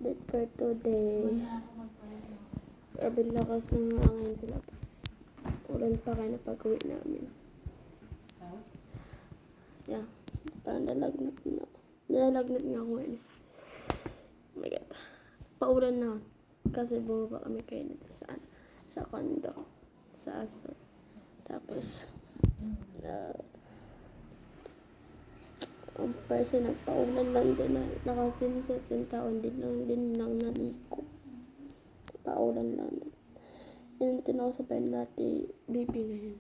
update for today. Grabe lakas ng hangin sa labas. Ulan pa kayo na pag-uwi namin. Yeah, parang nalagnat na. Nalalagnat nga ako ngayon. Oh my God. Paulan na. Kasi bumaba kami kayo dito sa condo. Sa aso. Tapos, ang person nagpaulan lang din na nakaswimsuit yung taon din lang naliko. Paulan lang din. Nandito na ako sa Penlati BP ngayon.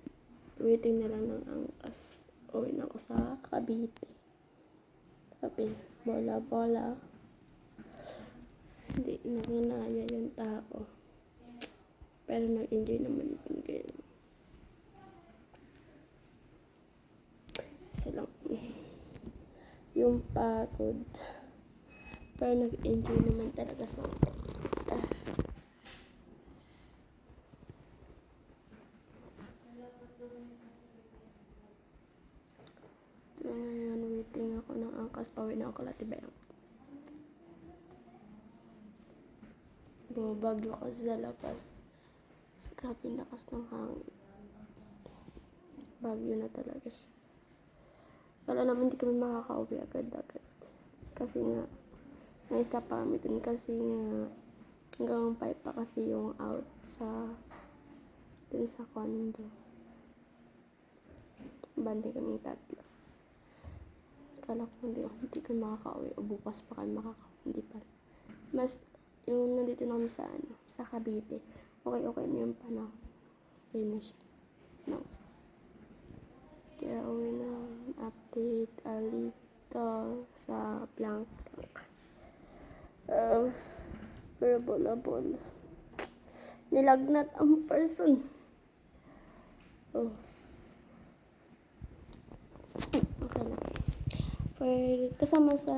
Waiting na lang ng angkas. Uwi na ako sa Cavite. Sabi, bola. Hindi nakunaya yung tao. Pero nag-enjoy naman din kayo. Isa lang. Yung pagod. Pero nag-enjoy naman talaga sa Ayan, waiting ako ng angkas. Pauwi na ako Latibay. Bumabagyo kasi sa labas. Grabe lakas ng hangin. Bagyo na talaga siya. Wala naman hindi kami makakauwi agad-agad. Kasi nga, na-stop pa kami dun kasi nga hanggang 5 pa kasi yung out dun sa condo. Bandi kami tatlo. Kala ko hindi ko makakauwi o bukas pa kami makakauwi. Hindi pa. Mas, yung nandito na kami sa Cavite. Okay na yung panahon. Okay na siya. No. Kaya uwi na update alito sa blank. Pero bola. Nilagnat ang person. Oh. Okay na. Kasama sa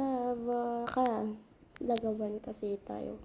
Lagawan kasi tayo.